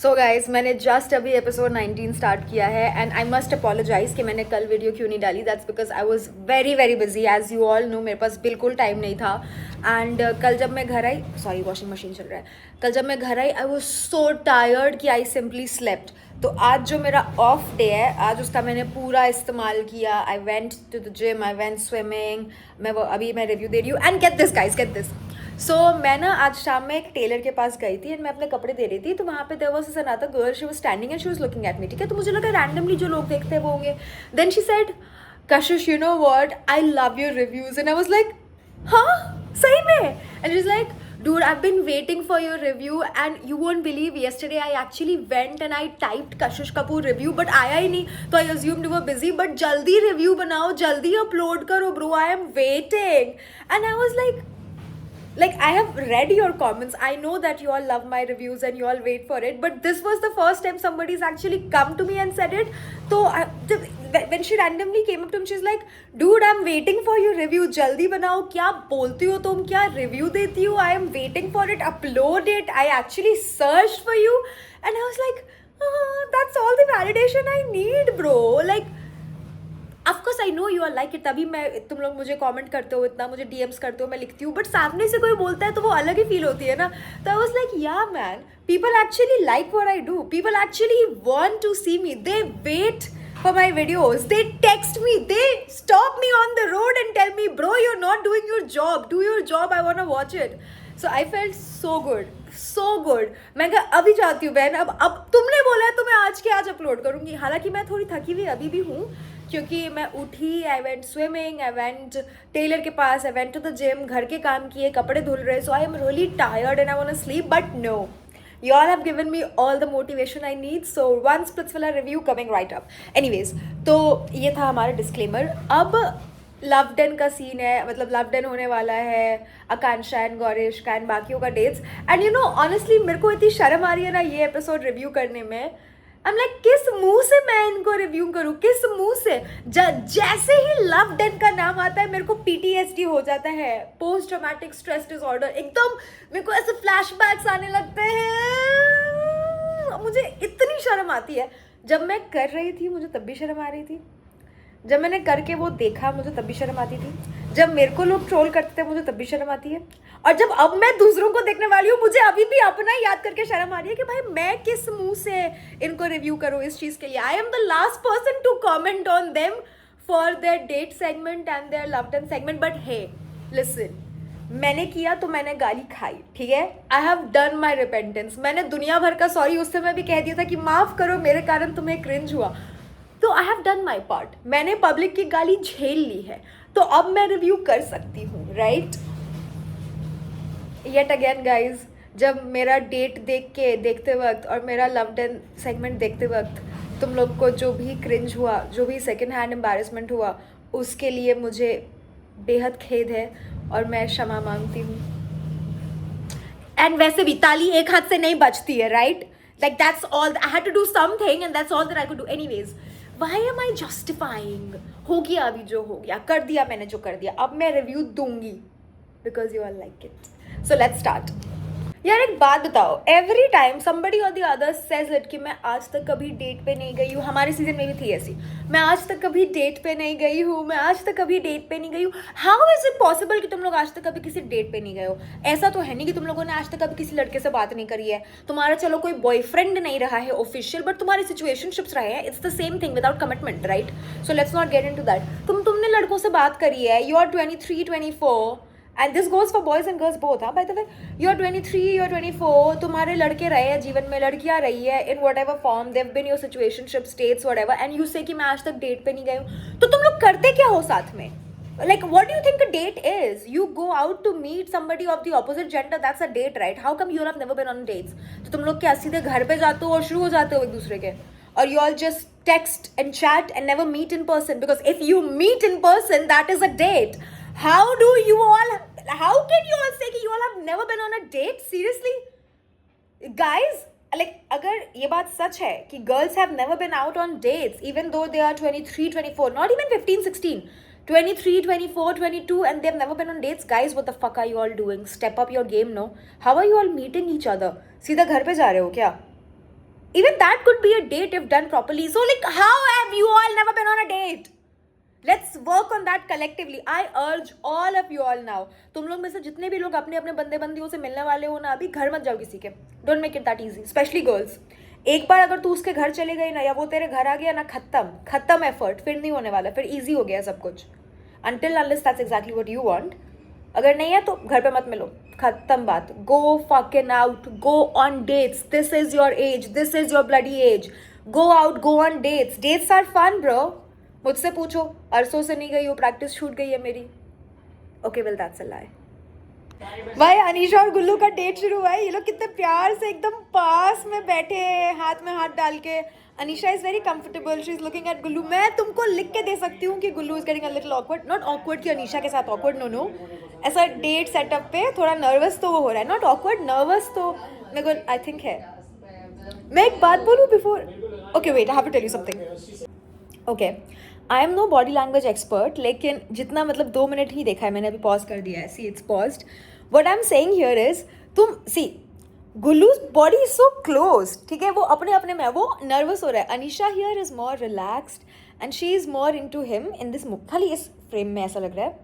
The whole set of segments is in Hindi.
सो गाइज मैंने जस्ट अभी एपिसोड 19 स्टार्ट किया है एंड आई मस्ट अपोलोजाइज कि मैंने कल वीडियो क्यों नहीं डाली. That's because I was very very busy. As you all know मेरे पास बिल्कुल टाइम नहीं था. एंड कल जब मैं घर आई, सॉरी वॉशिंग मशीन चल रहा है, कल जब मैं घर आई आई वॉज सो टायर्ड कि आई सिंपली स्लेप्ट. तो आज जो मेरा ऑफ डे है, आज उसका मैंने पूरा इस्तेमाल किया. I went to the gym, I went swimming. अभी मैं रिव्यू दे रही हूँ. And get this guys, get this. So मैं ना आज शाम में एक टेलर के पास गई थी एंड मैं अपने कपड़े दे रही थी. तो वहाँ पे there was another girl, she was standing and she was looking at me. ठीक है, तो मुझे लगा रैंडमली जो लोग देखते हैं वो होंगे. Then she said, Kashish you know what, I love your reviews. And I was like, हाँ सही में. And she is like, dude, I've been waiting for your review and you won't believe, yesterday I actually went and I typed Kashish Kapoor review but आया ही नहीं, तो I assumed you were busy. but जल्दी review बनाओ, जल्दी upload करो bro, I am waiting. And I was like I have read your comments, I know that you all love my reviews and you all wait for it, but this was the first time somebody's actually come to me and said it. So when she randomly came up to me, she's like, dude, I'm waiting for your review, jaldi banao, kya bolti ho tum, kya review deti ho, I am waiting for it, upload it, I actually searched for you. And I was like, that's all the validation I need bro. like of course I know you are like it. तभी मैं, तुम लोग मुझे कमेंट करते हो, इतना मुझे डीएम्स करते हो, मैं लिखती हूँ, बट सामने से कोई बोलता है तो वो अलग ही फील होती है ना. तो I was like, yeah man, people actually like what I do, people actually want to see me, they wait for my videos, they text me, they stop me on the road and tell me, bro, you're not doing your job, do your job, I want to watch it. So I felt so good, so good. मैं कहा अभी जाती हूँ बहन, अब तुमने बोला है तो मैं आज के आज अपलोड करूँगी. हालांकि मैं थोड़ी थकी हुई अभी भी हूँ, क्योंकि मैं उठी, I went swimming, I went tailor के पास, I went to the gym, घर के काम किए, कपड़े धुल रहे. So I am really tired and I want to sleep, but no, you all have given me all the motivation I need. So one Splitsvilla review coming right up. Anyways, तो ये था हमारा डिस्क्लेमर. अब लव डन का सीन है, मतलब लव डन होने वाला है आकांक्षा एंड गौरीश का एंड बाकियों का dates. And you know honestly मेरे को इतनी शर्म आ रही है ना ये एपिसोड रिव्यू करने में. आई एम लाइक, किस मुंह से मैं इनको रिव्यू करूँ, किस मुंह से. जैसे ही लव डन का नाम आता है मेरे को PTSD हो जाता है, पोस्ट ट्रॉमेटिक स्ट्रेस डिसऑर्डर. एकदम मेरे को ऐसे फ्लैशबैक्स आने लगते हैं. मुझे इतनी शर्म आती है. जब मैं कर रही थी मुझे तब भी शर्म आ रही थी, जब मैंने करके वो देखा मुझे तब भी शर्म आती थी, जब मेरे को लोग ट्रोल करते थे मुझे तब भी शर्म आती है, और जब अब मैं दूसरों को देखने वाली हूँ मुझे अभी भी अपना ही याद करके शर्म आ रही है कि भाई मैं किस मुंह से इनको रिव्यू करूँ इस चीज़ के लिए. I am the last person to comment on them for their date segment and their love done segment. But hey listen, मैंने किया तो मैंने गाली खाई, ठीक है. I have done my repentance. मैंने दुनिया भर का सॉरी उस समय भी कह दिया था कि माफ़ करो मेरे कारण तुम्हें क्रिंज हुआ. तो आई हैव डन माई पार्ट, मैंने पब्लिक की गाली झेल ली है, तो अब मैं रिव्यू कर सकती हूँ, राइट. येट अगेन गाइज, जब मेरा डेट देखते वक्त और मेरा लव डन सेगमेंट देखते वक्त तुम लोग को जो भी क्रिंज हुआ, जो भी सेकेंड हैंड एम्बैरेसमेंट हुआ, उसके लिए मुझे बेहद खेद है और मैं क्षमा मांगती हूँ. एंड वैसे भी ताली एक हाथ से नहीं बजती है, right. Like that's all, I had to do something and that's all that I could do. Anyways, Why am I justifying? हो गया अभी जो हो गया, कर दिया मैंने जो कर दिया, अब मैं रिव्यू दूंगी because you all like it. So let's start. यार एक बात बताओ, every time somebody or the other says it कि मैं आज तक कभी डेट पे नहीं गई हूँ. हमारे सीजन में भी थी ऐसी, मैं आज तक कभी डेट पे नहीं गई हूँ, मैं आज तक कभी डेट पे नहीं गई हूँ. हाउ इज इट पॉसिबल कि तुम लोग आज तक कभी किसी डेट पे नहीं गए हो? ऐसा तो है नहीं कि तुम लोगों ने आज तक कभी किसी लड़के से बात नहीं करी है. तुम्हारा चलो कोई बॉयफ्रेंड नहीं रहा है ऑफिशियल, बट तुम्हारे सिचुएशनशिप्स रहे हैं. It's the same thing without commitment, right. So let's not get into that. तुमने लड़कों से बात करी है, you are 23, 24, and this goes for boys and girls both. By the way, you're 23, you're 24, तुम्हारे लड़के रहे हैं जीवन में, लड़कियाँ रही है in whatever form they've been your situationship states whatever, and you say कि मैं आज तक डेट पे नहीं गई हूँ. तो तुम लोग करते क्या हो साथ में? Like what do you think a date is? You go out to meet somebody of the opposite gender, that's a date, right? How come you all have never been on dates? तो तुम लोग क्या सीधे घर पे जाते हो और शुरू हो जाते हो एक दूसरे के, or you all just text and chat and never meet in person? Because if you meet in person, that is a date. How can you all say कि you all have never been on a date? Seriously? Guys, like अगर ये बात सच है कि girls have never been out on dates even though they are 23, 24, not even 15, 16, 23, 24, 22 and they've never been on dates. Guys, what the fuck are you all doing? Step up your game, no? How are you all meeting each other? सीधा घर पे जा रहे हो क्या? Even that could be a date if done properly. So like, how have you all never been on a date? Let's work on that collectively. I urge all of you all now. तुम लोग में से जितने भी लोग अपने अपने बंदे बंदियों से मिलने वाले हो ना, अभी घर मत जाओ किसी के. Don't make it that easy, especially girls. एक बार अगर तू उसके घर चले गई ना, या वो तेरे घर आ गया ना, खत्म एफर्ट. फिर नहीं होने वाला, फिर easy हो गया सब कुछ. Until unless that's exactly what you want. अगर नहीं है तो घर पे मत मिलो, खत्म बात. Go fucking out, go on dates. This is your age, this is your bloody age. Go out, go on dates. Dates are fun, bro. मुझसे पूछो, अरसों से नहीं गई हो, प्रैक्टिस छूट गई है मेरी. ओके वेल दैट्स अ लाई. भाई अनीशा और गुल्लू का डेट शुरू हुआ है. ये लोग कितने प्यार से एकदम पास में बैठे हैं, हाथ में हाथ डाल के. Anisha is very comfortable, she is looking at Gullu. मैं तुमको लिख के दे सकती हूँ कि Gullu is getting a little awkward. Not awkward कि अनीशा के साथ ऑकवर्ड, नो नो. ऐसा डेट सेटअप पे थोड़ा नर्वस तो वो हो रहा है. नॉट ऑकवर्ड, नर्वस तो मेरे को आई थिंक है. मैं एक बात बोलूँ before. Okay wait, I have to tell you something. Okay, I am no body language expert, लेकिन जितना मतलब 2 मिनट ही देखा है मैंने, अभी पॉज कर दिया है. See it's paused. What I am saying here is, तुम सी गुल्लूज बॉडी इज सो क्लोज, ठीक है, वो अपने अपने में, वो नर्वस हो रहा है. Anisha here is more relaxed and she is more into him in this. खाली इस फ्रेम में ऐसा लग रहा है.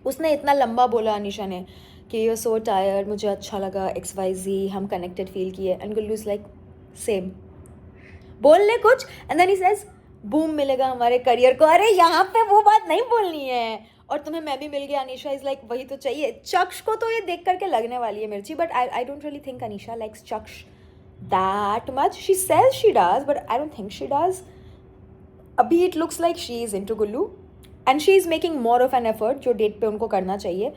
उसने इतना लंबा बोला अनीशा ने कि यू आर सो टायर्ड, मुझे अच्छा लगा, XYZ, हम कनेक्टेड फील किए. And Gullu is like same, बोल ले कुछ. And then he says boom मिलेगा हमारे करियर को. अरे यहाँ पे वो बात नहीं बोलनी है. और तुम्हें मैं भी मिल गया. अनीशा इज लाइक वही तो चाहिए. चक्ष को तो ये देख करके लगने वाली है मिर्ची, but I don't really think Anisha likes Chaksh that much. She says she does, but I don't think she does. अभी it looks like she is into Gullu and she is making more of an effort, जो डेट पे उनको करना चाहिए.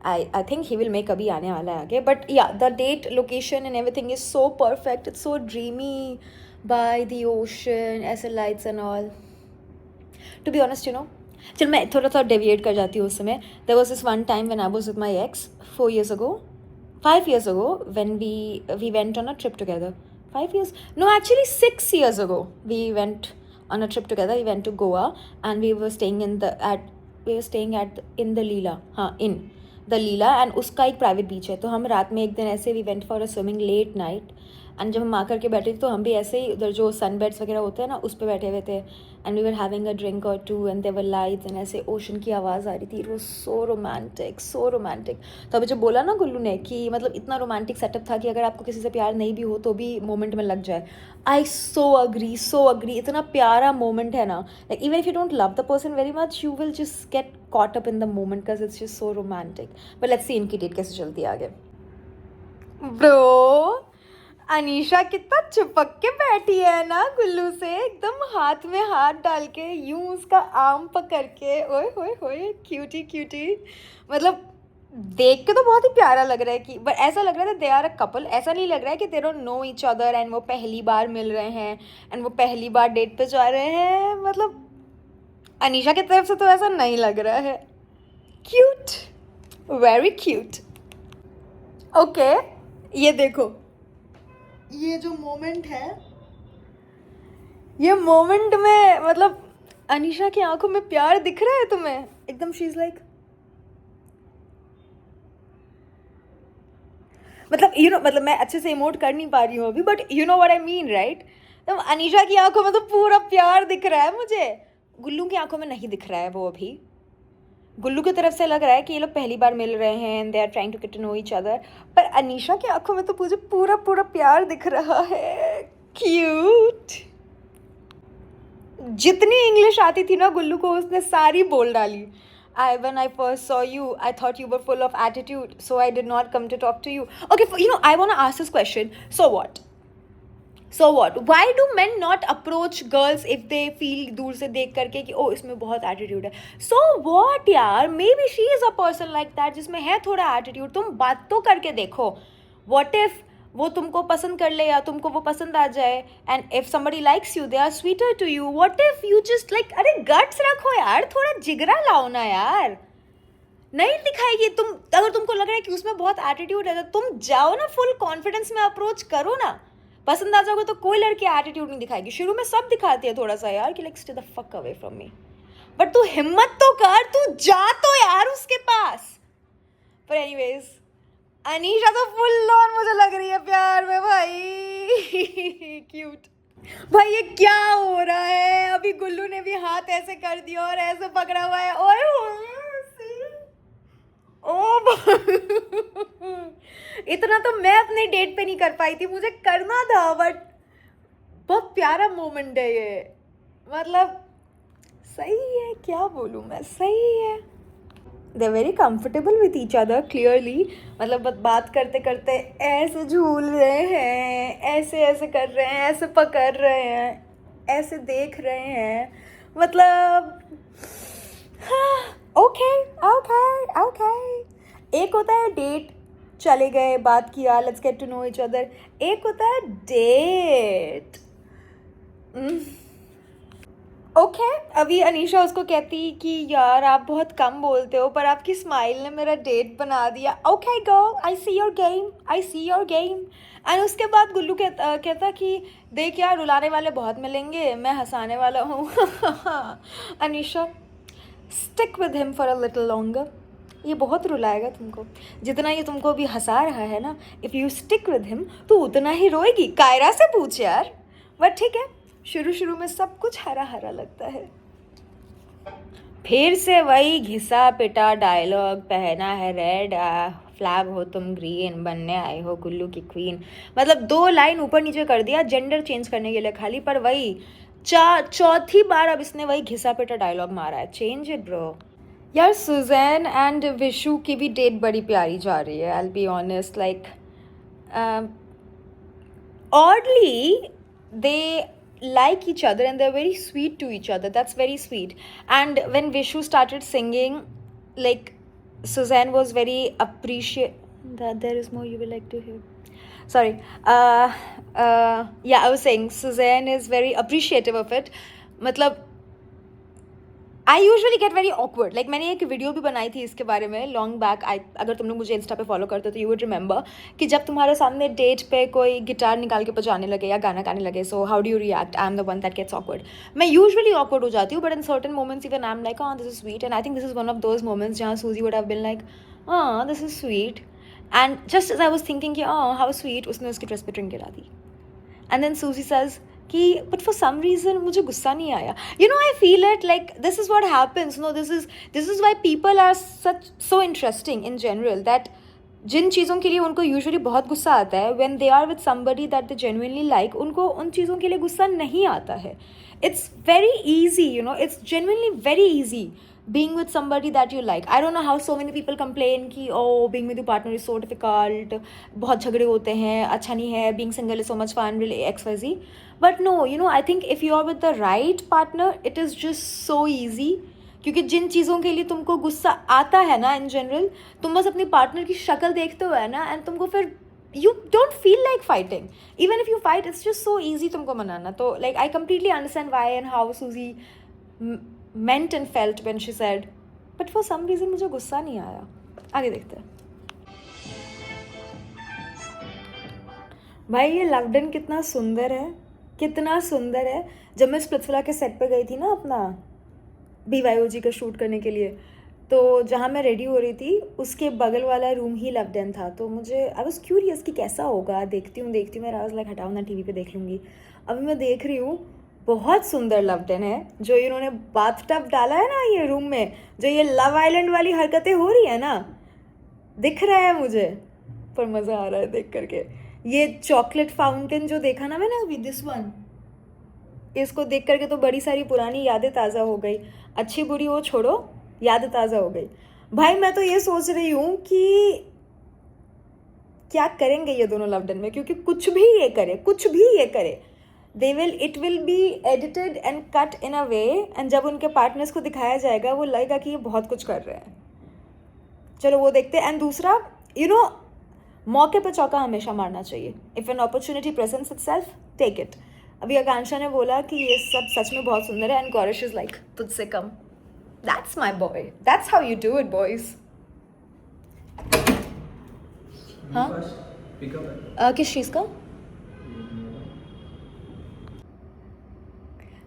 I think he will make, अभी आने वाला है आगे. But yeah the date location and everything is so perfect. It's so dreamy by the ocean, ऐसे lights and all. To be honest, you know, चल मैं थोड़ा सा deviate कर जाती हूँ उस समय. There was this one time when I was with my ex 4 years ago, 5 years ago, when we went on a trip together. 5 years? No, actually 6 years ago we went on a trip together. We went to Goa and we were staying in the Leela. हाँ, in the Leela, and उसका एक private beach है. तो हम रात में एक दिन ऐसे we went for a swimming late night. And जब हम आकर के बैठे थे तो हम भी ऐसे ही उधर जो सन बेड्स वगैरह होते हैं ना, उस पर बैठे हुए थे. And we were having a drink और two and there were lights and ऐसे ओशन की आवाज़ आ रही थी. It was so romantic, so romantic. तो अभी जब बोला ना गुल्लू ने कि मतलब इतना रोमांटिक सेटअप था कि अगर आपको किसी से प्यार नहीं भी हो तो भी मोमेंट में लग जाए. आई सो अग्री, सो अग्री. इतना प्यारा मोमेंट है ना. Like even if you don't love the person very much, you will just get caught up in the moment because it's just so romantic. But let's see इनकी डेट कैसे चलती है आगे. ब्रो, अनीशा कितना चिपक के बैठी है ना गुल्लू से, एकदम हाथ में हाथ डाल के, यूं उसका आर्म पकड़ के. ओए होए होए, क्यूटी क्यूटी. मतलब देख के तो बहुत ही प्यारा लग रहा है कि, बट ऐसा लग रहा है दे आर अ कपल. ऐसा नहीं लग रहा है कि they don't know each other and वो पहली बार मिल रहे हैं एंड वो पहली बार डेट पे जा रहे हैं. मतलब अनीशा की तरफ से तो ऐसा नहीं लग रहा है. Cute, very cute. ओके, ये देखो, ये जो मोमेंट है, ये मोमेंट में मतलब अनीशा की आंखों में प्यार दिख रहा है तुम्हें एकदम. शी इज लाइक, मतलब यू नो, मतलब मैं अच्छे से इमोट कर नहीं पा रही हूँ अभी, but you know what I mean right. तो अनीशा की आंखों में तो पूरा प्यार दिख रहा है मुझे. गुल्लू की आंखों में नहीं दिख रहा है वो अभी. गुल्लू की तरफ से लग रहा है कि ये लोग पहली बार मिल रहे हैं and they are trying to get to know each other. पर अनीशा की आंखों में तो मुझे पूरा पूरा प्यार दिख रहा है. क्यूट. जितनी इंग्लिश आती थी ना गुल्लू को, उसने सारी बोल डाली. When I first saw you, I thought you were full of attitude, so I did not come to talk to you. Okay, you know, I want to ask this question. So what? So what? Why do men not approach girls if they feel दूर से देख करके कि ओ इसमें बहुत एटीट्यूड है. So what यार, maybe she is a person like that जिसमें है थोड़ा एटीट्यूड. तुम बात तो करके देखो. What if वो तुमको पसंद कर ले या तुमको वो पसंद आ जाए, and if somebody likes you, they are sweeter to you. What if you just like, अरे guts रखो यार, थोड़ा जिगरा लाओ ना यार. नहीं दिखाएगी. तुम अगर तुमको लग रहा है कि उसमें बहुत एटीट्यूड है तो तुम जाओ ना, फुल कॉन्फिडेंस में अप्रोच करो ना. पसंद आ जाओगे तो कोई लड़की एटीट्यूड नहीं दिखाएगी. शुरू में सब दिखाती है थोड़ा सा यार कि like stay the fuck away from me. But तू हिम्मत तो कर, तू जा तो यार उसके पास. पर एनीवेज, अनीशा तो फुल ऑन मुझे लग रही है प्यार में भाई। क्यूट। भाई ये क्या हो रहा है? अभी गुल्लू ने भी हाथ ऐसे कर दिया और ऐसे पकड़ा हुआ है। ओए ओ इतना तो मैं अपने डेट पे नहीं कर पाई थी, मुझे करना था, बट बहुत प्यारा मोमेंट है ये। मतलब सही है, क्या बोलूँ मैं, सही है। They very comfortable with each other clearly. मतलब बात करते करते ऐसे झूल रहे हैं, ऐसे ऐसे कर रहे हैं, ऐसे पकड़ रहे हैं, ऐसे देख रहे हैं। मतलब ओके ओके ओके। एक होता है डेट, चले गए, बात किया, let's get to know each other. एक होता है डेट। ओके अभी अनीशा उसको कहती कि यार आप बहुत कम बोलते हो, पर आपकी स्माइल ने मेरा डेट बना दिया। Okay girl, I see your game, I see your game. And उसके बाद गुल्लू कहता कि देख यार, रुलाने वाले बहुत मिलेंगे, मैं हंसाने वाला हूँ। Anisha, stick with him for a little longer. ये बहुत रुलाएगा तुमको, जितना ये तुमको अभी हंसा रहा है ना। If you stick with him तो उतना ही रोएगी। कायरा से पूछ यार। बट ठीक है, शुरू शुरू में सब कुछ हरा हरा लगता है। फिर से वही घिसा पिटा डायलॉग, पहना है रेड फ्लैग हो तुम ग्रीन, बनने आए हो गुल्लू की क्वीन। मतलब 2 लाइन ऊपर नीचे कर दिया जेंडर चेंज करने के लिए खाली, पर वही चौथी बार अब इसने वही घिसा पिटा डायलॉग मारा है। Change it bro. यार सुजैन एंड विशु की भी डेट बड़ी प्यारी जा रही है। I will be honest, like oddly they like each other and they're very sweet to each other. That's very sweet. And when Vishu started singing, like Suzanne was very appreciate that there is more you will like to hear. Sorry. Yeah, I was saying Suzanne is very appreciative of it. मतलब I usually get very awkward. Like मैंने एक वीडियो भी बनाई थी इसके बारे में लॉन्ग बैक। अगर तुम लोग मुझे इंस्टा पे फॉलो करते हो तो यू वुड रिमेंबर कि जब तुम्हारे सामने डेट पे कोई गिटार निकाल के बजाने लगे या गाना गाने लगे, so how do you react? I am the one that gets awkward. मैं यूजुअली ऑकवर्ड हो जाती हूँ, but in certain moments even I am like this is sweet. And I think this is one of those moments जहाँ Suji would have been like this is sweet. And just as I was thinking कि हाउ स्वीट, उसने उसकी ड्रेस पे ड्रिंक गिरा दी। एंड देन सूजी सेज कि बट फॉर सम रीज़न मुझे गुस्सा नहीं आया। You know I feel it like this is what happens. No, this is why people are such so interesting in general, that जिन चीज़ों के लिए उनको यूजुअली बहुत गुस्सा आता है, when they are with somebody that they genuinely like, उनको उन चीज़ों के लिए गुस्सा नहीं आता है। It's very easy, you know, it's genuinely very easy being with somebody that you like. I don't know how so many people complain कि being with your partner is so difficult, बहुत झगड़े होते हैं, अच्छा नहीं है, being single is so much fun, really XYZ. But no, you know, I think if you are with the right partner, it is just so easy. क्योंकि जिन चीज़ों के लिए तुमको गुस्सा आता है ना इन जनरल, तुम बस अपनी पार्टनर की शक्ल देखते हो है ना, एंड तुमको फिर you don't feel like fighting. Even if you fight, it's just so easy तुमको मनाना। तो like I completely understand why and how Suzy meant and felt when she said, but for some reason मुझे गुस्सा नहीं आया। आगे देखते हैं। भाई ये लवडन कितना सुंदर है, कितना सुंदर है। जब मैं स्प्लिट्सविला के सेट पे गई थी ना अपना BYOG का शूट करने के लिए, तो जहाँ मैं रेडी हो रही थी उसके बगल वाला रूम ही लवडन था। तो मुझे आई वॉज क्यूरियस कि कैसा होगा। देखती हूँ मेरा आवाज़ लाइक हटाओ ना, TV पे देख लूँगी। अभी मैं देख रही हूँ, बहुत सुंदर लवडन है। जो इन्होंने बाथटब डाला है ना ये रूम में, जो ये लव आइलैंड वाली हरकतें हो रही है ना, दिख रहा है मुझे, पर मज़ा आ रहा है देख करके। ये चॉकलेट फाउंटेन जो देखा ना मैंने अभी, दिस वन, इसको देख करके तो बड़ी सारी पुरानी यादें ताज़ा हो गई। अच्छी बुरी वो छोड़ो, यादें ताज़ा हो गई। भाई मैं तो ये सोच रही हूँ कि क्या करेंगे ये दोनों लवडन में, क्योंकि कुछ भी ये करे it will be edited and cut in a way, and जब उनके पार्टनर्स को दिखाया जाएगा वो लगेगा कि ये बहुत कुछ कर रहे हैं। चलो वो देखते हैं। एंड दूसरा, यू नो, मौके पर चौका हमेशा मारना चाहिए। If an opportunity presents itself, take it. अभी आकांक्षा ने बोला कि ये सब सच में बहुत सुंदर है, एंड गौरिश इज लाइक तुझसे कम। That's my boy, that's how you do it boys. हाँ, किस चीज़ का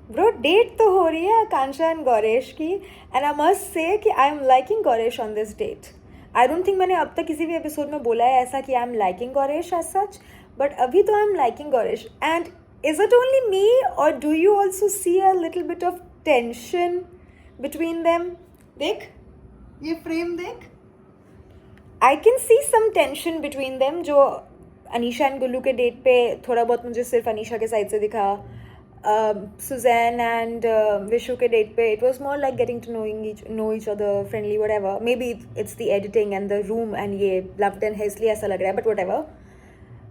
ब्रो? डेट तो हो रही है आकांक्षा एंड गौरेश की, एंड आई मस्ट से कि I am liking Gauresh on this date. I don't think मैंने अब तक किसी भी एपिसोड में बोला है ऐसा कि I am liking Gauresh as such, but अभी तो I am liking Gauresh. And is it only me और do you also see a little bit of tension between them? देख ये फ्रेम देख, I can see some tension between them. जो अनीशा एंड गुल्लू के डेट पे थोड़ा बहुत मुझे सिर्फ अनीशा के साइड से दिखा. Suzanne and Vishu के डेट पे it was more like getting to know each other, friendly, whatever. Maybe it's the editing and the room and ये loved and है इसलिए ऐसा लग रहा है, but whatever.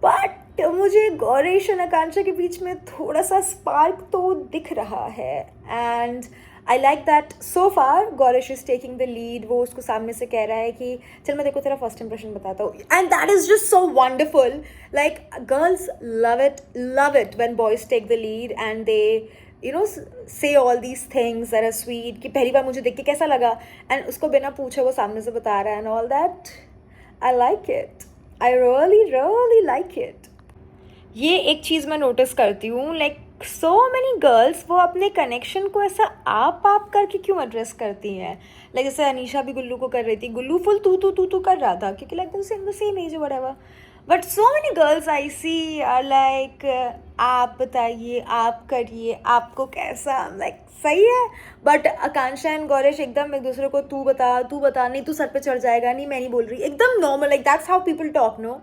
But मुझे गौरेश और आकांक्षा के बीच में थोड़ा सा स्पार्क तो दिख रहा है. And I like that so far Gaurish is taking the lead. वो उसको सामने से कह रहा है कि चल मैं तेरे को तेरा फर्स्ट इंप्रेशन बताता हूँ. And that is just so wonderful. Like girls love it when boys take the lead and they you know say all these things that are sweet. कि पहली बार मुझे देख के कैसा लगा, and उसको बिना पूछे वो सामने से बता रहा है and all that. I like it. I really like it. ये एक चीज़ मैं नोटिस करती हूँ, लाइक सो मैनी गर्ल्स वो अपने कनेक्शन को ऐसा आप करके क्यों एड्रेस करती हैं. लाइक जैसे अनीशा भी गुल्लू को कर रही थी, गुल्लू फुल तू कर रहा था क्योंकि like the same as whatever. But so many girls I see are like आप बताइए, आप करिए, आपको कैसा. लाइक सही है, बट आकांक्षा एंड गौरेश एकदम एक दूसरे को तू बता, नहीं तू सर पे चढ़ जाएगा, नहीं मैं नहीं बोल रही, एकदम normal. Like that's how people talk, no.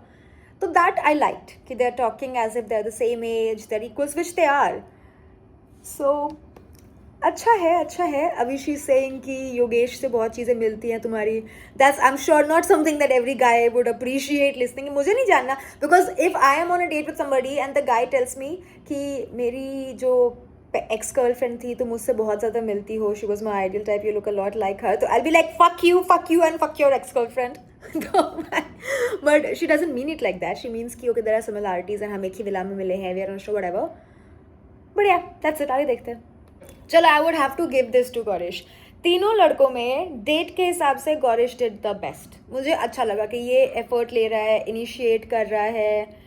So that I liked, कि they are talking as if they are the same age, they are equals, which they are. So अच्छा है. अभी she is saying कि योगेश से बहुत चीज़ें मिलती हैं तुम्हारी. That's I'm sure not something that every guy would appreciate listening. मुझे नहीं जानना, because if I am on a date with somebody and the guy tells me कि मेरी जो एक्स गर्लफ्रेंड थी तो मुझसे बहुत ज़्यादा मिलती हो, she was my ideal type, you look a lot like her, तो I'll be like fuck you and fuck your ex girlfriend. But she doesn't mean it like that. She means कि okay there are similarities and हम एक ही विला में मिले हैं, we are on a show whatever. But yeah, that's it. आगे देखते हैं. चलो, I would have to give this to Gauresh. तीनों लड़कों में डेट के हिसाब से गौरेश did the best. मुझे अच्छा लगा कि ये एफर्ट ले रहा है, इनिशिएट कर रहा है.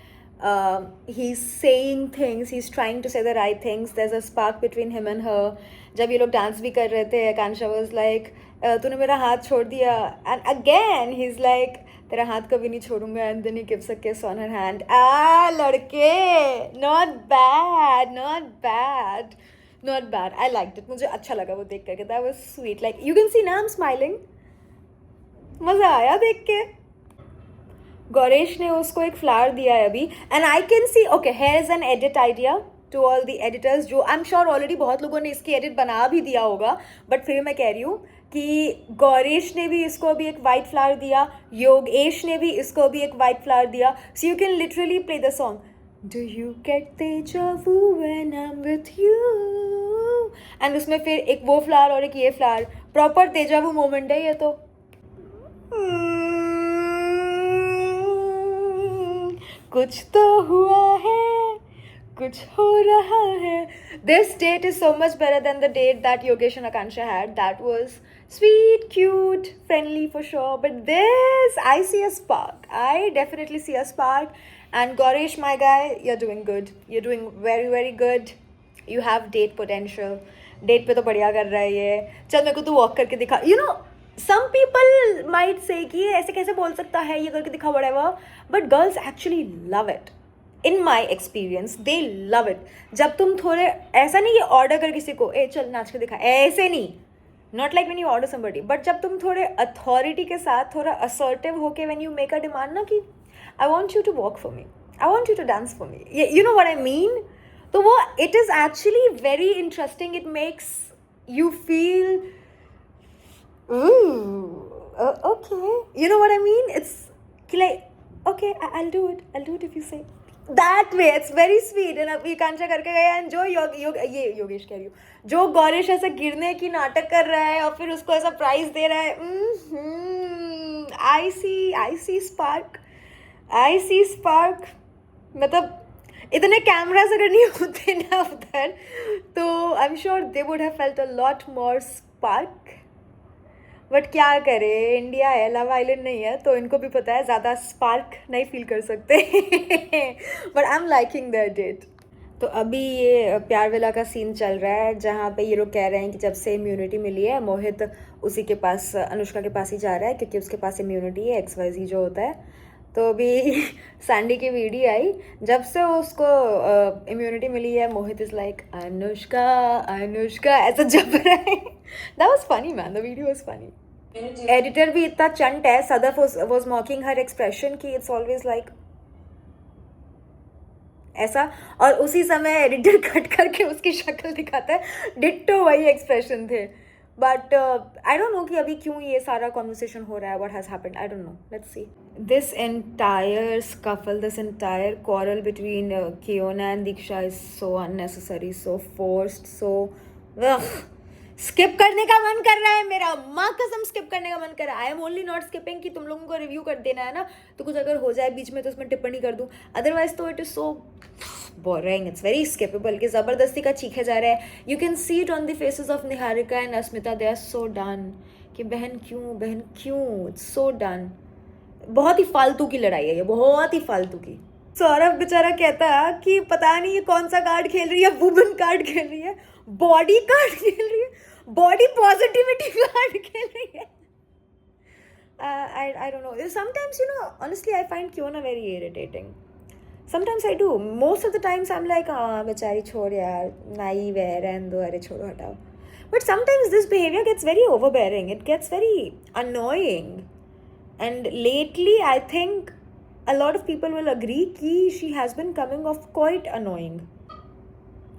He's saying things, he's trying to say the right things. There's a spark between him and her. जब ये लोग डांस भी कर रहे थे, आकांक्षा was like तूने मेरा हाथ छोड़ दिया, and again he's like तेरा हाथ कभी नहीं छोड़ूंगा, and then he gives a kiss on her hand. लड़के, not bad. I liked it. मुझे अच्छा लगा वो देख करके. That was sweet. Like you can see now I'm smiling. मज़ा आया देख के. गौरेश ने उसको एक फ्लावर दिया है अभी, and I can see, okay, here is an edit idea to all the editors, जो I'm sure already बहुत लोगों ने इसकी edit बना भी दिया होगा, but फिर मैं कह रही हूँ कि गौरेश ने भी इसको अभी एक वाइट फ्लावर दिया, योगेश ने भी इसको अभी एक वाइट फ्लावर दिया. So you can literally play the song. Do you get deja vu when I'm with you? And उसमें फिर एक वो फ्लावर और एक ये flower. Proper deja vu moment है ये तो. कुछ तो हुआ है, कुछ हो रहा है. This date is so much better than the date that Yogesh and Akansha had. That was sweet, cute, friendly for sure. But this, I see a spark. I definitely see a spark. And Gauresh, my guy, you're doing good. You're doing very good. You have date potential. Date पे तो बढ़िया कर रहा है ये. चल मेरे को तू walk करके दिखा. You know, some people might say कि ऐसे कैसे बोल सकता है, ये करके दिखा, whatever. But girls actually love it. In my experience, they love it. जब तुम थोड़े ऐसा नहीं कि ऑर्डर कर किसी को, ए चल नाच के दिखा, ऐसे नहीं. Not like when you order somebody. But जब तुम थोड़े authority के साथ थोड़ा assertive होके when you make a demand ना कि I want you to walk for me, I want you to dance for me. You know what I mean? तो वो it is actually very interesting. It makes you feel okay. You know what I mean? It's like okay, I'll do it if you say. That way, it's very sweet. And अब ये कांचा करके गया, and जो ये योगेश कह रही हूँ, जो गौरेश ऐसा गिरने की नाटक कर रहा है और फिर उसको ऐसा प्राइज दे रहा है. I see spark. मतलब इतने कैमरास अगर नहीं होते ना उधर, तो I'm sure they would have felt a lot more spark. But क्या करे, इंडिया है, लव आइलैंड नहीं है, तो इनको भी पता है ज़्यादा स्पार्क नहीं फील कर सकते. But I am liking that date. तो अभी ये प्यार विला का सीन चल रहा है जहाँ पे ये लोग कह रहे हैं कि जब से इम्यूनिटी मिली है मोहित उसी के पास, अनुष्का के पास ही जा रहा है क्योंकि उसके पास इम्यूनिटी है, XYZ जो होता है। तो अभी सैंडी की वीडियो आई, जब से उसको इम्यूनिटी मिली है मोहित इज़ लाइक अनुष्का अनुष्का ऐसा जप रहा है। That was funny man, the video was funny. Editor भी इतना चंट है, सदफ वाज मॉकिंग हर एक्सप्रेशन की इट्स ऑलवेज लाइक ऐसा, और उसी समय एडिटर कट करके उसकी शक्ल दिखाता है, डिट्टो वही एक्सप्रेशन थे। बट आई डोंट नो कि अभी क्यों ये सारा कॉन्वर्सेशन हो रहा है, what has happened, I don't know, let's see. This entire scuffle, this entire quarrel between Kiona and Diksha is so unnecessary, so forced, so skip करने का मन कर रहा है मेरा, माँ कसम स्किप करने का मन कर रहा है। I am only not skipping कि तुम लोगों को रिव्यू कर देना है ना, तो कुछ अगर हो जाए बीच में तो उसमें टिप्पणी कर दूँ, अदरवाइज तो it is so boring, it's very skippable कि ज़बरदस्ती का चीखे जा रहा है। You can see it on the faces of Niharika and Asmita, they are so done कि बहन क्यों, इट्स सो डन। बहुत ही फालतू की लड़ाई है ये, बहुत ही फालतू की। सौरभ बेचारा कहता कि पता नहीं ये कौन सा कार्ड खेल रही है, वुमन कार्ड खेल रही है, बॉडी कार्ड खेल रही है, बॉडी पॉजिटिविटी कार्ड खेल रही है। I don't know. Sometimes, honestly, I find Kiona very irritating. Sometimes I do. Most of the times I'm like, बेचारी छोड़ यार, naive है, रहने दो, अरे छोड़ो हटाओ. But sometimes this behavior gets very overbearing. It gets very annoying. And lately, I think a lot of people will agree कि she has been coming off quite annoying.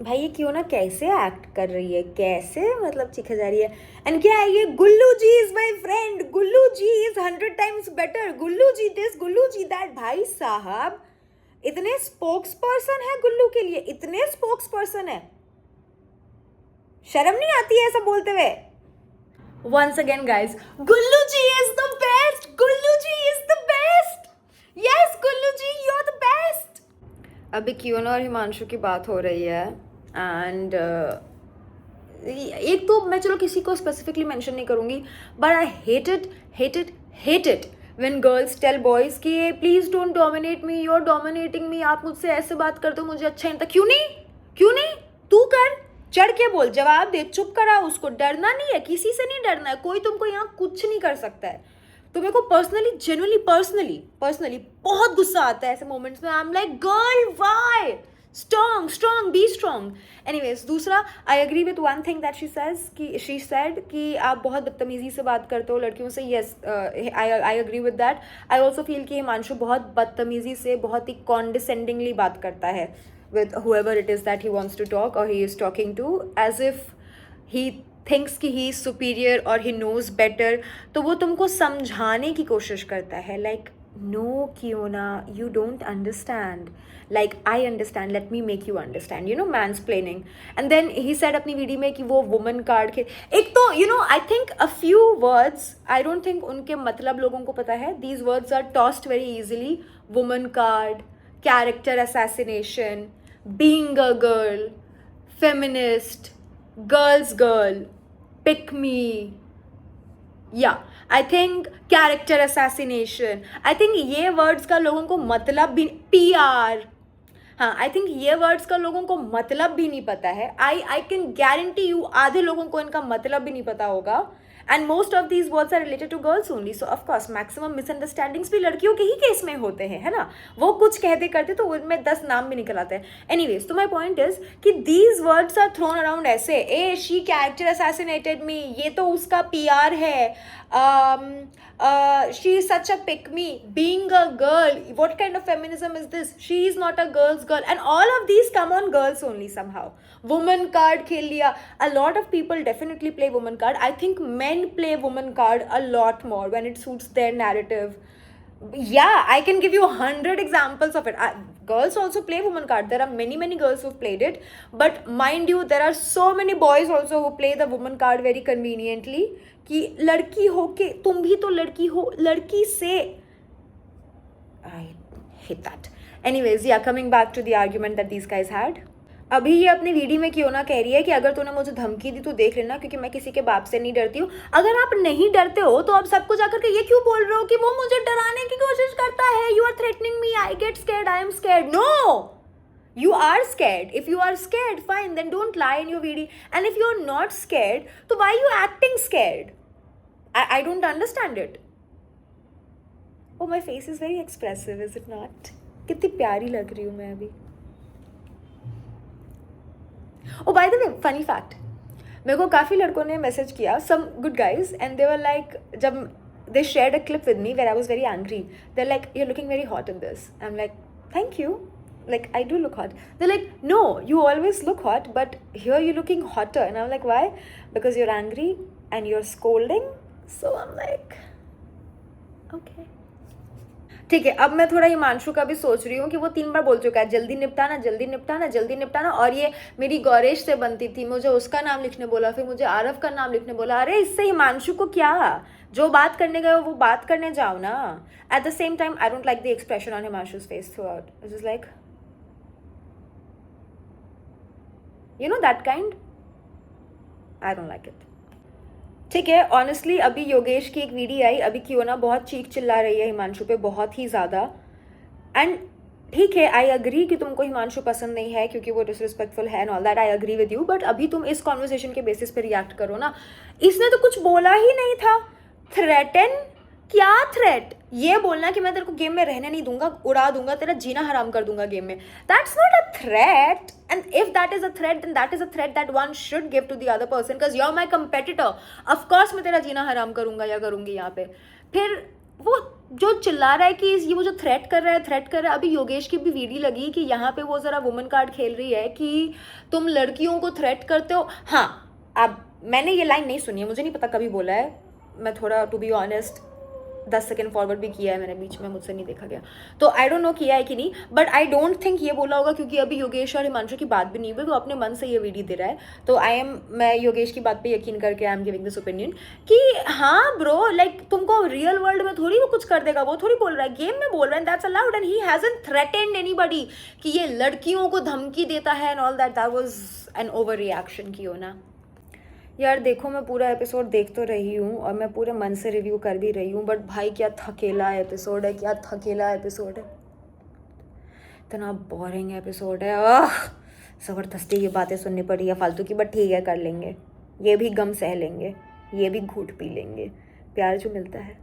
भाई ये क्यों ना कैसे एक्ट कर रही है, कैसे मतलब चिखा जा रही है। एंड क्या है ये, Gullu ji is my friend, Gullu ji is 100 times better, Gullu ji this, Gullu ji that. भाई साहब इतने स्पोक्स पर्सन है गुल्लू के लिए, इतने स्पोक्स पर्सन है, शर्म नहीं आती है ऐसा बोलते हुए। Once again guys, Gullu ji is the best, Gullu ji is the best, yes Gullu ji you're the best। अभी कियोना और हिमांशु की बात हो रही है एंड एक तो मैं चलो किसी को स्पेसिफिकली मेंशन नहीं करूँगी, but I hate it when girls tell boys कि please don't dominate me, you are dominating me, आप मुझसे ऐसे बात करते हो मुझे अच्छा नहीं लगता। क्यों नहीं तू कर, चढ़ के बोल, जवाब दे, चुप करा उसको, डरना नहीं है, किसी से नहीं डरना है, कोई तुमको यहाँ कुछ नहीं कर सकता है। तो मेरे को पर्सनली जेन्युइनली पर्सनली बहुत गुस्सा आता है ऐसे मोमेंट्स में। I am like girl why, strong be strong. Anyways दूसरा, I agree with one thing that she said कि आप बहुत बदतमीजी से बात करते हो लड़कियों से। Yes, I agree with that. I also feel कि हिमांशु बहुत बदतमीजी से, बहुत ही कॉन्डिसेंडिंगली बात करता है with whoever it is that he wants to talk or he is talking to, as if he thinks कि he is superior or he knows better। तो वो तुमको समझाने की कोशिश करता है, like no Kiona, you don't understand, like I understand, let me make you understand, mansplaining। and then he said अपनी वीडियो में कि वो woman card के एक तो I think a few words, I don't think उनके मतलब लोगों को पता है। these words are tossed very easily, woman card, character assassination, being a girl, feminist, girl's girl, pick me, I think character assassination, I think ये words का लोगों को मतलब भी, PR, हाँ, आई थिंक ये वर्ड्स का लोगों को मतलब भी नहीं पता है। आई कैन गारंटी यू आधे लोगों को इनका मतलब भी नहीं पता होगा। And most of these words are related to girls only, so of course maximum misunderstandings भी लड़कियों के ही केस में होते हैं, है ना। वो कुछ कहते करते तो उनमें 10 नाम भी निकल आते हैं। एनीवेज, तो माई पॉइंट इज कि these words are thrown around ऐसे, a she character assassinated me, ये तो उसका PR है, she is such a pick me, being a girl, what kind of feminism is this, she is not a girl's girl, and all of these come on girls only somehow। woman card खेल लिया, a lot of people definitely play woman card। I think men play woman card a lot more when it suits their narrative। Yeah, I can give you 100 examples of it। Girls also play woman card, there are many girls who've played it, but mind you there are so many boys also who play the woman card very conveniently कि लड़की हो के तुम भी तो लड़की हो, लड़की से। I hate that। Anyways, yeah, coming back to the argument that these guys had। अभी ये अपनी वीडियो में क्यों ना कह रही है कि अगर तूने मुझे धमकी दी तो देख लेना, क्योंकि मैं किसी के बाप से नहीं डरती हूँ। अगर आप नहीं डरते हो तो आप सबको जाकर के ये क्यों बोल रहे हो कि वो मुझे डराने की कोशिश करता है, you are threatening me, I get scared, I am scared. No, You are scared. If you are scared, fine, then don't lie in your video. And if you're not scared, so why are you acting scared? I don't understand it. Oh, my face is very expressive, is it not? कितनी प्यारी लग रही हूँ मैं अभी. Oh, by the way, funny fact. मेरे को काफ़ी लड़कों ने मैसेज किया, some good guys, and they were like, जब they shared a clip with me where I was very angry. They're like, you're looking very hot in this. I'm like, thank you. Like, I do look hot. They're like, no, you always look hot, but here you're looking hotter. And I'm like, why? Because you're angry and you're scolding. So I'm like, okay. ठीक है, अब मैं थोड़ा हिमांशु का भी सोच रही हूँ कि वो 3 बार बोल चुका है जल्दी निपटाना जल्दी निपटाना जल्दी निपटाना, और ये मेरी गौरेश से बनती थी, मुझे उसका नाम लिखने बोला, फिर मुझे आरव का नाम लिखने बोला. अरे इससे हिमांशु को क्या, जो बात करने गए वो बात करने जाओ ना. At the same time I don't like the expression on हिमांशु's face throughout. It is like, you know that kind. I don't like it. ठीक है, ऑनेस्टली अभी योगेश की एक वीडियो आई, अभी क्यों ना बहुत चीख चिल्ला रही है हिमांशु पे, बहुत ही ज़्यादा. एंड ठीक है, आई अग्री कि तुमको हिमांशु पसंद नहीं है क्योंकि वो डिसरिस्पेक्टफुल है and all that, I agree with you. But अभी तुम इस कॉन्वर्सेशन के बेसिस पे रिएक्ट करो ना. इसने तो कुछ बोला ही नहीं था. थ्रेटन, क्या थ्रेट? ये बोलना कि मैं तेरे को गेम में रहने नहीं दूंगा, उड़ा दूंगा, तेरा जीना हराम कर दूंगा गेम में. That's not a threat. And if that is a threat, then that is a threat that one should give to the other person, because you're my competitor. Of course मैं तेरा जीना हराम करूंगा या करूंगी यहाँ पे. फिर वो जो चिल्ला रहा है कि ये वो जो थ्रेट कर रहा है. अभी योगेश की भी वीडियो लगी कि यहाँ पे वो ज़रा वुमन कार्ड खेल रही है कि तुम लड़कियों को थ्रेट करते हो. हाँ, अब मैंने ये लाइन नहीं सुनी है, मुझे नहीं पता कभी बोला है. मैं थोड़ा to be honest 10 second forward भी किया है मैंने बीच में, मुझसे नहीं देखा गया, तो आई डोंट नो किया है कि नहीं. बट आई डोंट थिंक ये बोला होगा क्योंकि अभी योगेश और हिमांशु की बात भी नहीं हुई, वो अपने मन से ये वीडियो दे रहा है. तो मैं योगेश की बात पे यकीन करके I am giving this opinion कि हाँ ब्रो, लाइक तुमको रियल वर्ल्ड में थोड़ी वो कुछ कर देगा, वो थोड़ी बोल रहा है, गेम में बोल रहा है. That's allowed and he hasn't threatened anybody कि ये लड़कियों को धमकी देता है and all that. That was an over reaction की हो ना. यार देखो, मैं पूरा एपिसोड देख तो रही हूँ और मैं पूरे मन से रिव्यू कर भी रही हूँ, बट भाई क्या थकेला एपिसोड है, क्या थकेला एपिसोड है. इतना बोरिंग एपिसोड है. ज़बरदस्ती की बातें सुननी पड़ी है फालतू की, बट ठीक है, कर लेंगे. ये भी गम सह लेंगे, ये भी घूट पी लेंगे, प्यार जो मिलता है.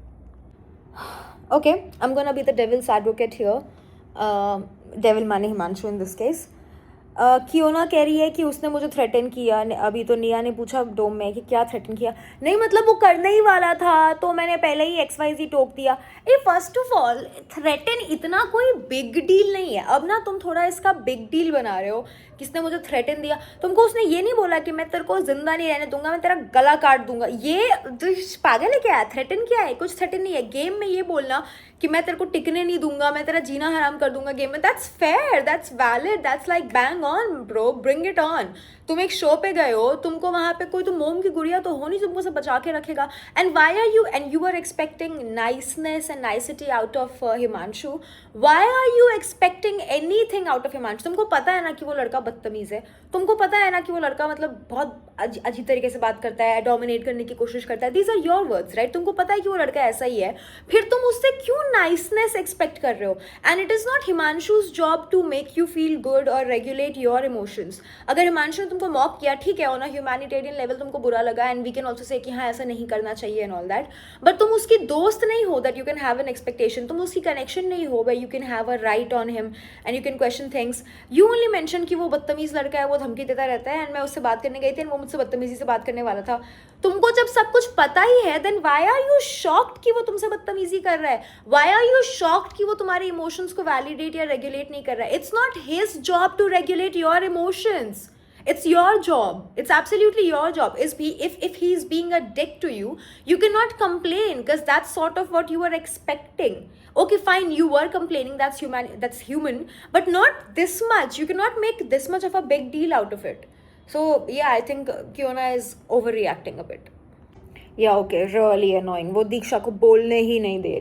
Okay, I am gonna be the devil's advocate here. Devil माने हिमांशु इन दिस केस. कियोना कह रही है कि उसने मुझे थ्रेटन किया. अभी तो निया ने पूछा डोम में कि क्या थ्रेटन किया. नहीं मतलब वो करने ही वाला था तो मैंने पहले ही XYZ टोक दिया. ये फर्स्ट ऑफ ऑल थ्रेटन इतना कोई बिग डील नहीं है. अब ना तुम थोड़ा इसका बिग डील बना रहे हो. किसने मुझे थ्रेटन दिया? तुमको उसने ये नहीं बोला कि मैं तेरे को जिंदा नहीं रहने दूंगा, मैं तेरा गला काट दूंगा. ये पागल है क्या? थ्रेटन क्या है? कुछ थ्रेटन नहीं है. गेम में ये बोलना कि मैं तेरे को टिकने नहीं दूंगा, मैं तेरा जीना हराम कर दूंगा गेम में, that's fair, that's valid, that's like bang on bro, bring it on. तुम एक शो पे गए हो, तुमको वहाँ पे कोई तो मोम की गुड़िया तो हो नहीं तुमको सब बचा के रखेगा. And why are you and you are expecting niceness and nicety out of Himanshu. Why are you expecting anything out of Himanshu? तुमको पता है ना कि वो लड़का बदतमीज़ है. तुमको पता है ना कि वो लड़का मतलब बहुत अजीब तरीके से बात करता है, डोमिनेट करने की कोशिश करता है. These are your words right. तुमको पता है कि वो लड़का ऐसा ही है, फिर तुम उससे क्यों नाइसनेस एक्सपेक्ट कर रहे हो? And it is not Himanshu's job to make you feel good और रेगुलेट योर इमोशंस. अगर हिमांशु ने तुमको मॉक किया, ठीक है, ऑन अ ह्यूमैनिटेरियन लेवल तुमको बुरा लगा and we can also say कि हाँ ऐसा नहीं करना चाहिए एंड ऑल दैट, बट तुम उसकी दोस्त नहीं हो that you can have an expectation. तुम उसकी कनेक्शन नहीं हो where you can have a right on him and you can question things. You only mention कि वो बदतमीज लड़का है, वो धमकी देता रहता है, एंड मैं उससे बात करने गई थी एंड वो मुझसे बदतमीजी से बात करने वाला था. तुमको जब सब कुछ पता ही है, then why are you shocked कि वो तुमसे बदतमीजी कर रहा है? वाई आर यू शॉक्ड कि वो तुम्हारे इमोशंस को वैलिडेट या रेगुलेट नहीं कर रहा है? It's not his job to regulate your emotions. It's your job. It's absolutely your job. If he's being a dick to you, you cannot complain because that's sort of what you were expecting. Okay, fine, you were complaining. That's human, but not this much. You cannot make this much of a big deal out of it. So yeah, I think Kiona is overreacting a bit. या ओके, रियली अनोइंग. वो दीक्षा को बोलने ही नहीं दे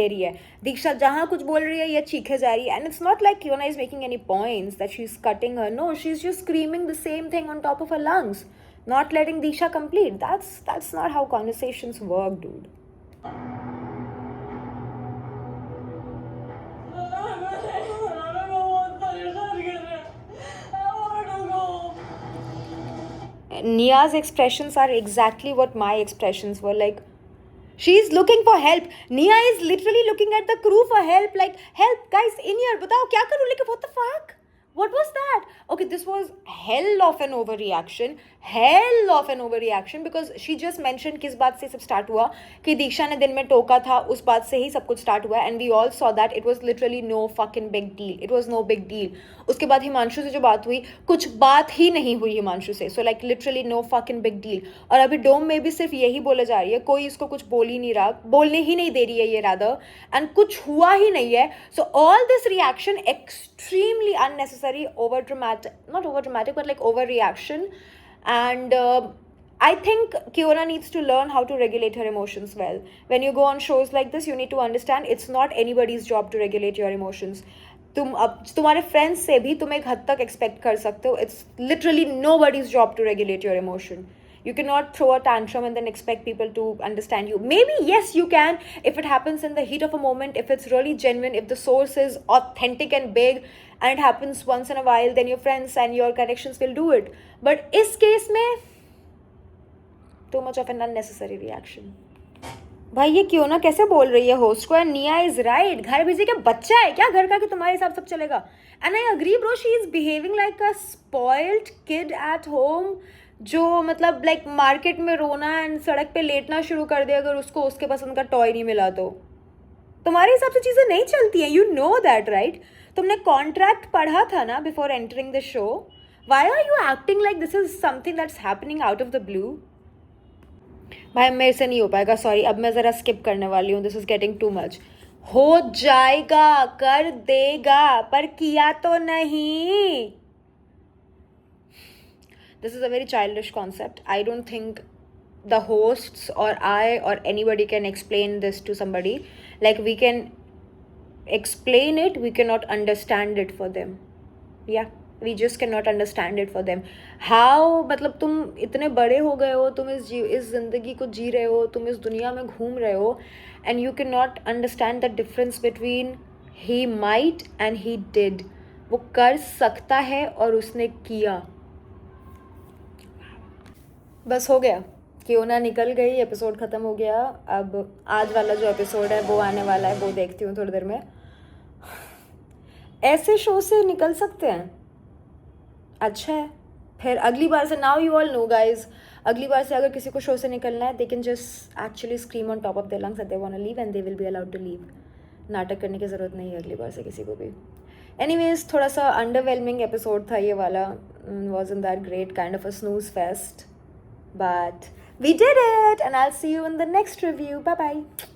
रही है. दीक्षा जहाँ कुछ बोल रही है ये चीखे जा रही है. And it's not like Kiona is making any points that she is cutting her. No, she is just screaming the same thing on top of her lungs, not letting Disha complete. That's not how conversations work, dude. Nia's expressions are exactly what my expressions were. Like, she's looking for help. Nia is literally looking at the crew for help. Like, help, guys, in here. Batao, kya karu? Like, what the fuck? What was that? Okay, this was hell of an overreaction. Hell of an overreaction because she just mentioned किस बात से सब start हुआ कि दीक्षा ने दिन में टोका था उस बात से ही सब कुछ start हुआ and we all saw that it was literally no fucking big deal. It was no big deal. उसके बाद हिमांशु से जो बात हुई कुछ बात ही नहीं हुई हिमांशु से. So like literally no fucking big deal. और अभी डोम में भी सिर्फ यही बोला जा रही है कोई इसको कुछ बोल ही नहीं रहा बोलने ही नहीं दे रही है ये rather and कुछ हुआ ही नहीं है. So all this reaction extremely unnecessary, over dramatic, not over dramatic but like overreaction. And I think Kiona needs to learn how to regulate her emotions well. When you go on shows like this, you need to understand it's not anybody's job to regulate your emotions. तुम अब तुम्हारे फ्रेंड्स से भी तुम एक हद तक एक्सपेक्ट कर सकते हो. It's literally nobody's job to regulate your emotion. You cannot throw a tantrum and then expect people to understand you. Maybe yes, you can if it happens in the heat of a moment, if it's really genuine, if the source is authentic and big and it happens once in a while, then your friends and your connections will do it. But इस केस में too much of an unnecessary reaction. भाई ये क्यों ना कैसे बोल रही है होस्ट को. निया इज राइट. घर भेजे क्या बच्चा है क्या घर का कि तुम्हारे हिसाब सब चलेगा. And I agree bro she is behaving like a spoiled kid at home जो मतलब लाइक मार्केट में रोना एंड सड़क पे लेटना शुरू कर दे अगर उसको उसके पसंद का टॉय नहीं मिला तो. तुम्हारे हिसाब से चीज़ें नहीं चलती हैं. You know that right. तुमने कॉन्ट्रैक्ट पढ़ा था ना before entering the show. Why are you acting like this is something that's happening out of the blue. भाई मेरे से नहीं हो पाएगा सॉरी. अब मैं ज़रा स्किप करने वाली हूँ. This is getting too much. हो जाएगा कर देगा पर किया तो नहीं. This is a very childish concept. I don't think the hosts or I or anybody can explain this to somebody. Like we can explain it, we cannot understand it for them. Yeah, we just cannot understand it for them. How मतलब तुम इतने बड़े हो गए हो, तुम इस ज़िंदगी को जी रहे हो, तुम इस दुनिया में घूम रहे हो and you cannot understand the difference between he might and he did. वो कर सकता है और उसने किया. बस हो गया. क्यों निकल गई. एपिसोड ख़त्म हो गया. अब आज वाला जो एपिसोड है वो आने वाला है. वो देखती हूँ थोड़ी देर में. ऐसे शो से निकल सकते हैं. अच्छा है. फिर अगली बार से now you all know guys. अगली बार से अगर किसी को शो से निकलना है they can just actually scream on top of their lungs that they want to leave and they will be allowed to leave. नाटक करने की ज़रूरत नहीं है अगली बार से किसी को भी. एनीवेज थोड़ा सा अंडरवेलमिंग एपिसोड था ये वाला. Wasn't that great. Kind of a snooze fest. But we did it and I'll see you in the next review. Bye bye.